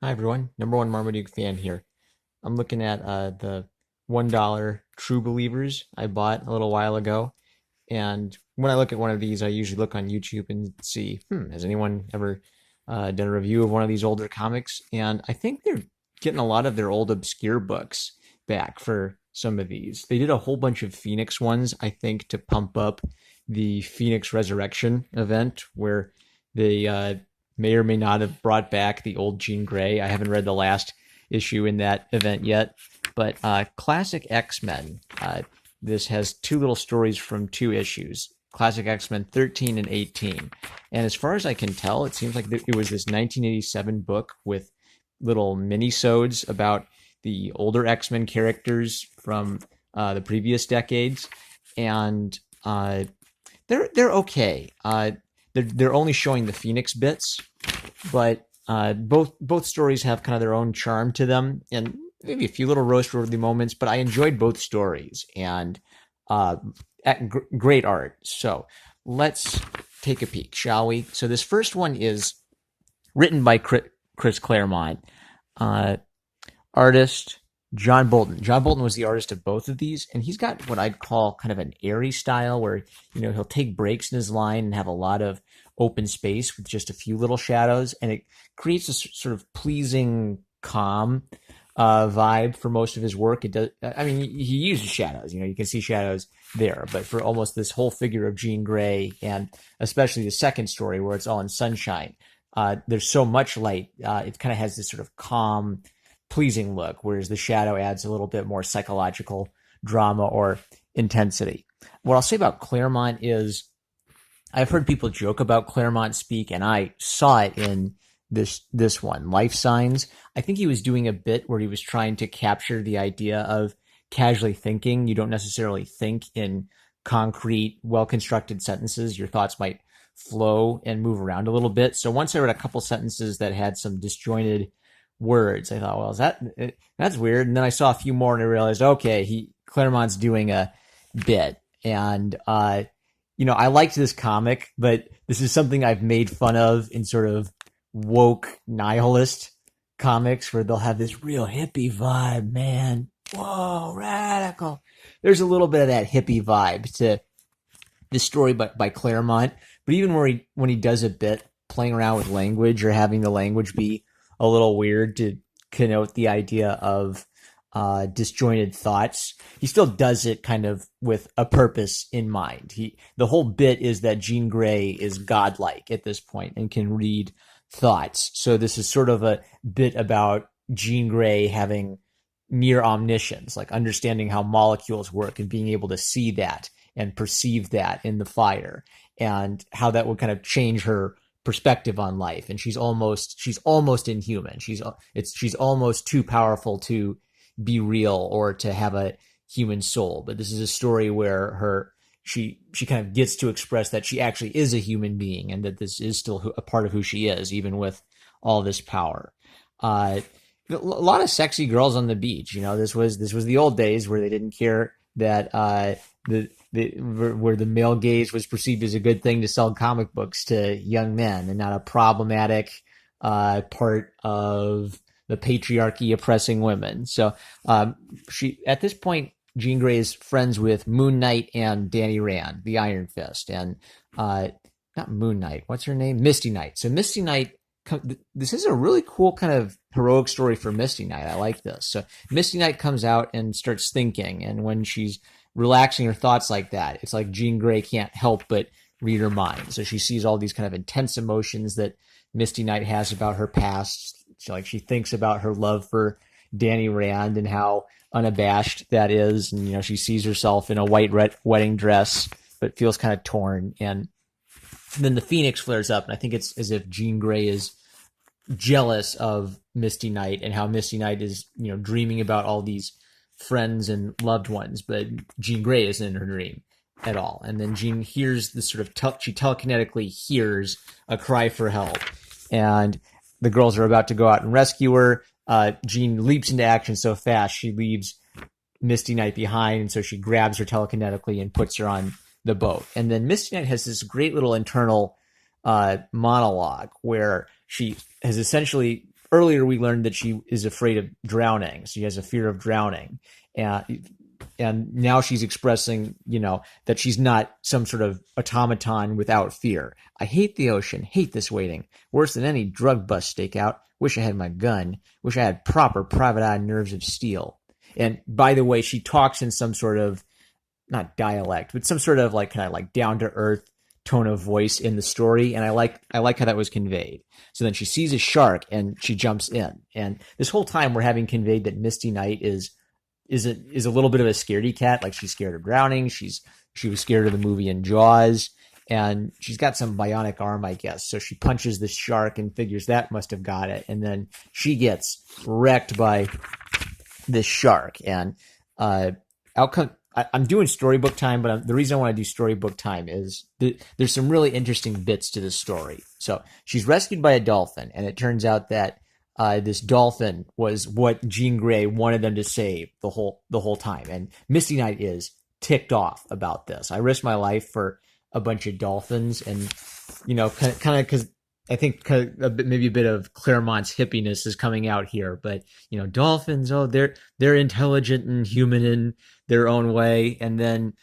Hi everyone, number one Marmaduke fan here. I'm looking at the $1 True Believers I bought a little while ago. And when I look at one of these, I usually look on YouTube and see, has anyone ever done a review of one of these older comics? And I think they're getting a lot of their old obscure books back for some of these. They did a whole bunch of Phoenix ones, I think, to pump up the Phoenix Resurrection event where they may or may not have brought back the old Jean Grey. I haven't read the last issue in that event yet, but Classic X-Men. This has two little stories from two issues. Classic X-Men 13 and 18. And as far as I can tell, it seems like it was this 1987 book with little mini-sodes about the older X-Men characters from the previous decades. And they're okay. They're only showing the Phoenix bits, but both stories have kind of their own charm to them, and maybe a few little roast-worthy moments. But I enjoyed both stories, and uh, great art. So let's take a peek, shall we? So this first one is written by Chris Claremont, uh, artist John Bolton. John Bolton was the artist of both of these, and he's got what I'd call kind of an airy style where, he'll take breaks in his line and have a lot of open space with just a few little shadows, and it creates a sort of pleasing, calm vibe for most of his work. It does. I mean, he uses shadows. You can see shadows there, but for almost this whole figure of Jean Grey, and especially the second story where it's all in sunshine, there's so much light. It kind of has this sort of calm, pleasing look, whereas the shadow adds a little bit more psychological drama or intensity. What I'll say about Claremont is I've heard people joke about Claremont speak, and I saw it in this one, Life Signs. I think he was doing a bit where he was trying to capture the idea of casually thinking. You don't necessarily think in concrete, well-constructed sentences. Your thoughts might flow and move around a little bit. So once I read a couple sentences that had some disjointed words, I thought, well, that's weird. And then I saw a few more and I realized, okay, Claremont's doing a bit. And I liked this comic, but this is something I've made fun of in sort of woke nihilist comics where they'll have this real hippie vibe, man. Whoa, radical. There's a little bit of that hippie vibe to this story by Claremont. But even when he does a bit playing around with language or having the language be a little weird to connote the idea of disjointed thoughts, he still does it kind of with a purpose in mind. The whole bit is that Jean Grey is godlike at this point and can read thoughts. So this is sort of a bit about Jean Grey having near omniscience, like understanding how molecules work and being able to see that and perceive that in the fire, and how that would kind of change her perspective on life. And she's almost inhuman. She's almost too powerful to be real or to have a human soul. But this is a story where she kind of gets to express that she actually is a human being, and that this is still a part of who she is, even with all this power. A lot of sexy girls on the beach. This was the old days where they didn't care that where the male gaze was perceived as a good thing to sell comic books to young men, and not a problematic part of the patriarchy oppressing women. So she, at this point, Jean Grey is friends with Moon Knight and Danny Rand, the Iron Fist, and not Moon Knight. What's her name? Misty Knight. So Misty Knight. This is a really cool kind of heroic story for Misty Knight. I like this. So Misty Knight comes out and starts thinking, and when she's relaxing her thoughts like that, it's like Jean Grey can't help but read her mind. So she sees all these kind of intense emotions that Misty Knight has about her past. She thinks about her love for Danny Rand and how unabashed that is, and she sees herself in a white wedding dress, but feels kind of torn. And then the Phoenix flares up, and I think it's as if Jean Grey is jealous of Misty Knight and how Misty Knight is, dreaming about all these friends and loved ones, but Jean Grey isn't in her dream at all. And then Jean hears this sort of she telekinetically hears a cry for help, and the girls are about to go out and rescue her. Jean leaps into action so fast she leaves Misty Knight behind, and so she grabs her telekinetically and puts her on the boat. And then Misty Knight has this great little internal monologue where she has essentially earlier we learned that she is afraid of drowning. She has a fear of drowning. And now she's expressing, that she's not some sort of automaton without fear. I hate the ocean, hate this waiting. Worse than any drug bust stakeout. Wish I had my gun. Wish I had proper private eye nerves of steel. And by the way, she talks in some sort of, not dialect, but some sort of like kind of like down to earth tone of voice in the story. And I like how that was conveyed. So then she sees a shark and she jumps in. And this whole time we're having conveyed that Misty Knight is a little bit of a scaredy cat. Like she's scared of drowning. She was scared of the movie in Jaws, and she's got some bionic arm, I guess. So she punches the shark and figures that must have got it. And then she gets wrecked by this shark. And outcome. I'm doing storybook time, but the reason I want to do storybook time is there's some really interesting bits to this story. So she's rescued by a dolphin, and it turns out that this dolphin was what Jean Grey wanted them to save the whole time. And Misty Knight is ticked off about this. I risked my life for a bunch of dolphins, and kind of because I think maybe a bit of Claremont's hippiness is coming out here. But dolphins, they're intelligent and human in their own way. And then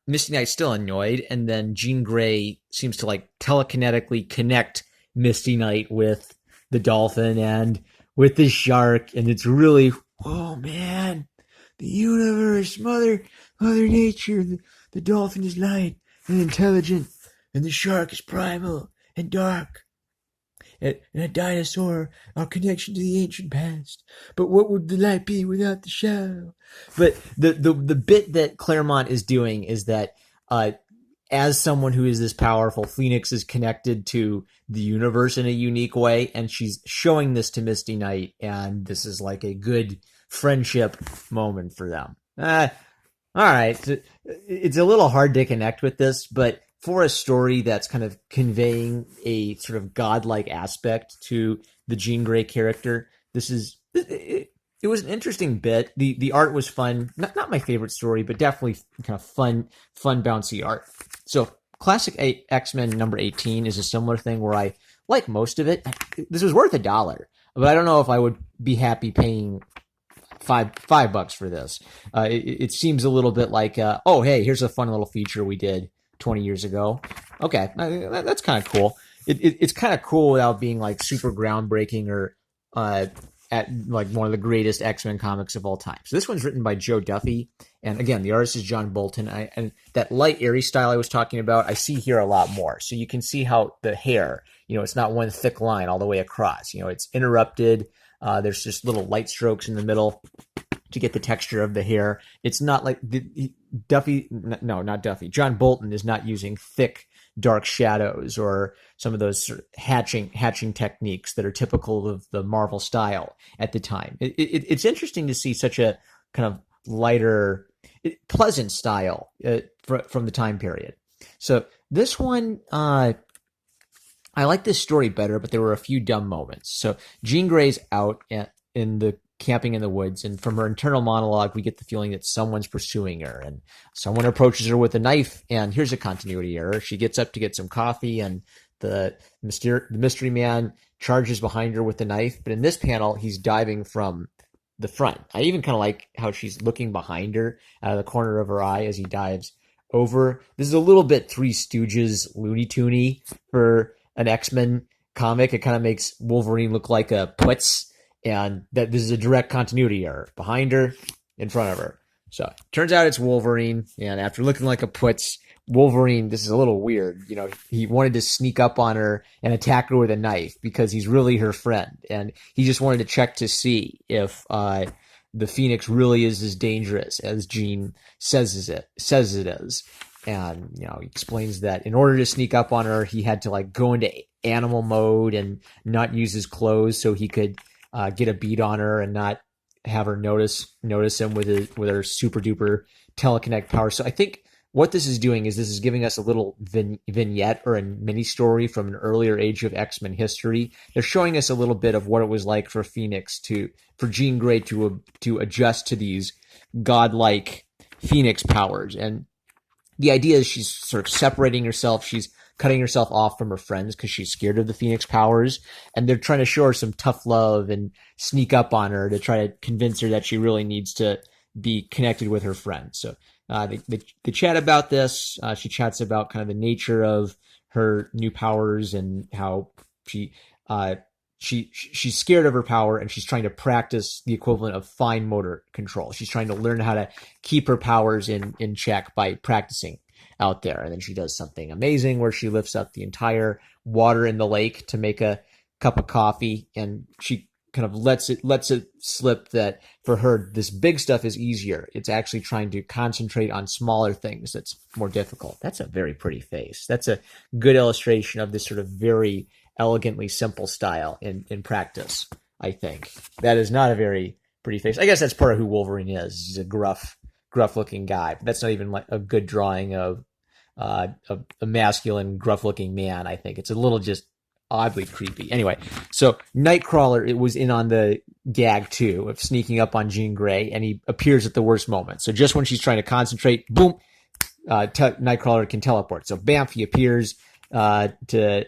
Misty Knight's still annoyed, and then Jean Grey seems to like telekinetically connect Misty Knight with the dolphin and with the shark, and it's really, oh man, the universe, mother nature, the dolphin is light and intelligent, and the shark is primal and dark, and a dinosaur, our connection to the ancient past. But what would the light be without the shadow? But the bit that Claremont is doing is that as someone who is this powerful, Phoenix is connected to the universe in a unique way, and she's showing this to Misty Knight, and this is like a good friendship moment for them. All right, it's a little hard to connect with this, but for a story that's kind of conveying a sort of godlike aspect to the Jean Grey character, it was an interesting bit. The art was fun. Not my favorite story, but definitely kind of fun, bouncy art. So Classic X-Men number 18 is a similar thing where I like most of it. This was worth $1, but I don't know if I would be happy paying $5 for this. It seems a little bit like, oh, hey, here's a fun little feature we did 20 years ago. Okay, that's kind of cool. It's kind of cool without being like super groundbreaking or at like one of the greatest X-Men comics of all time. So this one's written by Joe Duffy, and again, the artist is John Bolton. And that light, airy style I was talking about, I see here a lot more. So you can see how the hair, it's not one thick line all the way across. It's interrupted. There's just little light strokes in the middle to get the texture of the hair. It's not like not Duffy. John Bolton is not using thick, dark shadows or some of those sort of hatching techniques that are typical of the Marvel style at the time. It's interesting to see such a kind of lighter, pleasant style from the time period. So this one, I like this story better, but there were a few dumb moments. So Jean Grey's out in the camping in the woods, and from her internal monologue we get the feeling that someone's pursuing her, and someone approaches her with a knife, and here's a continuity error. She gets up to get some coffee, and the mystery man charges behind her with the knife, but in this panel he's diving from the front. I even kind of like how she's looking behind her out of the corner of her eye as he dives over. This is a little bit Three Stooges Looney Toony for an X-Men comic. It kind of makes Wolverine look like a putz, and that this is a direct continuity error. Behind her, in front of her. So, turns out it's Wolverine, and after looking like a putz, Wolverine, this is a little weird, he wanted to sneak up on her and attack her with a knife because he's really her friend, and he just wanted to check to see if the Phoenix really is as dangerous as Jean says it is. And, he explains that in order to sneak up on her, he had to like go into animal mode and not use his clothes so he could get a beat on her and not have her notice him with her super duper telekinetic power. So I think what this is doing is this is giving us a little vignette or a mini story from an earlier age of X-Men history. They're showing us a little bit of what it was like for for Jean Grey to adjust to these godlike Phoenix powers. And the idea is she's sort of separating herself. She's cutting herself off from her friends because she's scared of the Phoenix powers, and they're trying to show her some tough love and sneak up on her to try to convince her that she really needs to be connected with her friends. So they chat about this. She chats about kind of the nature of her new powers and how she she's scared of her power, and she's trying to practice the equivalent of fine motor control. She's trying to learn how to keep her powers in check by practicing out there. And then she does something amazing where she lifts up the entire water in the lake to make a cup of coffee, and she kind of lets it slip that for her this big stuff is easier. It's actually trying to concentrate on smaller things that's more difficult. That's a very pretty face. That's a good illustration of this sort of very elegantly simple style in practice. I think that is not a very pretty face. I guess that's part of who Wolverine is. He's a gruff looking guy, but that's not even like a good drawing of a masculine gruff looking man. I think it's a little just oddly creepy. Anyway, so Nightcrawler, it was in on the gag too of sneaking up on Jean Grey, and he appears at the worst moment. So just when she's trying to concentrate, boom, Nightcrawler can teleport. So bam, he appears to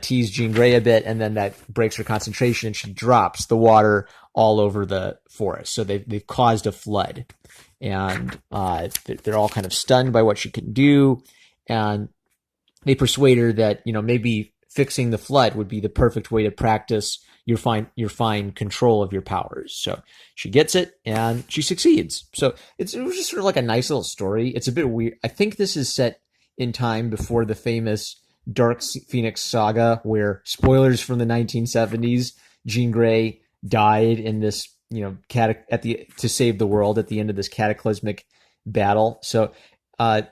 tease Jean Grey a bit, and then that breaks her concentration, and she drops the water all over the forest. So they've caused a flood, and they're all kind of stunned by what she can do, and they persuade her that maybe fixing the flood would be the perfect way to practice your fine control of your powers. So she gets it and she succeeds. So it was just sort of like a nice little story. It's a bit weird. I think this is set in time before the famous Dark Phoenix saga, where, spoilers from the 1970s, Jean Grey died in this, to save the world at the end of this cataclysmic battle. So I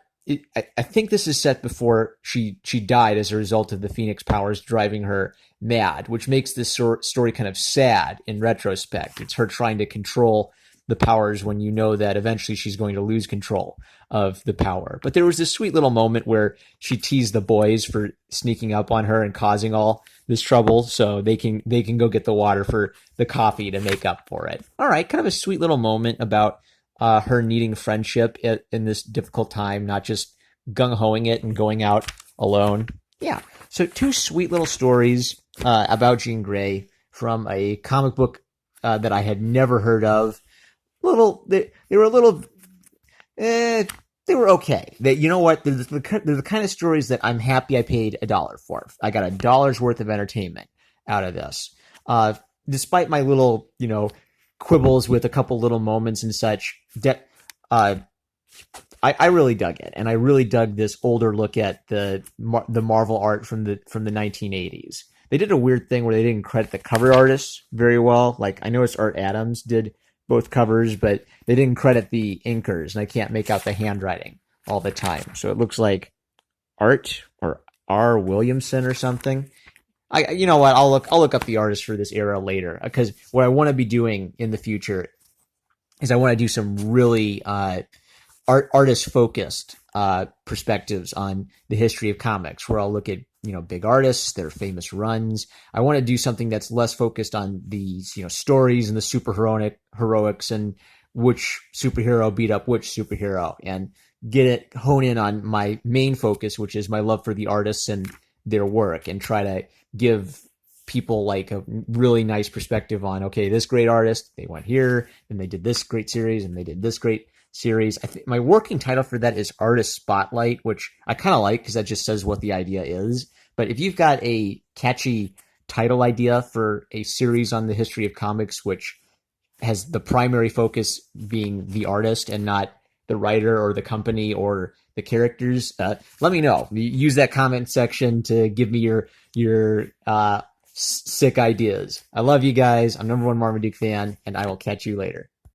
think this is set before she died as a result of the Phoenix powers driving her mad, which makes this story kind of sad in retrospect. It's her trying to control the powers when you know that eventually she's going to lose control of the power. But there was this sweet little moment where she teased the boys for sneaking up on her and causing all this trouble, so they can go get the water for the coffee to make up for it. All right, kind of a sweet little moment about her needing friendship in this difficult time, not just gung-hoing it and going out alone. Yeah, so two sweet little stories about Jean Grey from a comic book that I had never heard of. They were a little, they were okay. You know what? They're the kind of stories that I'm happy I paid $1 for. I got $1's worth of entertainment out of this. Despite my little, quibbles with a couple little moments and such, I really dug it, and I really dug this older look at the Marvel art from the 1980s. They did a weird thing where they didn't credit the cover artists very well. Like, I noticed Art Adams did both covers, but they didn't credit the inkers, and I can't make out the handwriting all the time. So it looks like Art or R. Williamson or something. You know what? I'll look up the artist for this era later, because what I want to be doing in the future is I want to do some really artist focused perspectives on the history of comics, where I'll look at big artists, their famous runs. I want to do something that's less focused on these stories and the heroics and which superhero beat up which superhero, and hone in on my main focus, which is my love for the artists and their work, and try to give people like a really nice perspective on, okay, this great artist, they went here and they did this great series and they did this great series. I think my working title for that is Artist Spotlight, which I kind of like because that just says what the idea is. But if you've got a catchy title idea for a series on the history of comics, which has the primary focus being the artist and not the writer or the company or the characters, let me know. Use that comment section to give me your sick ideas. I love you guys. I'm #1 Marmaduke fan, and I will catch you later.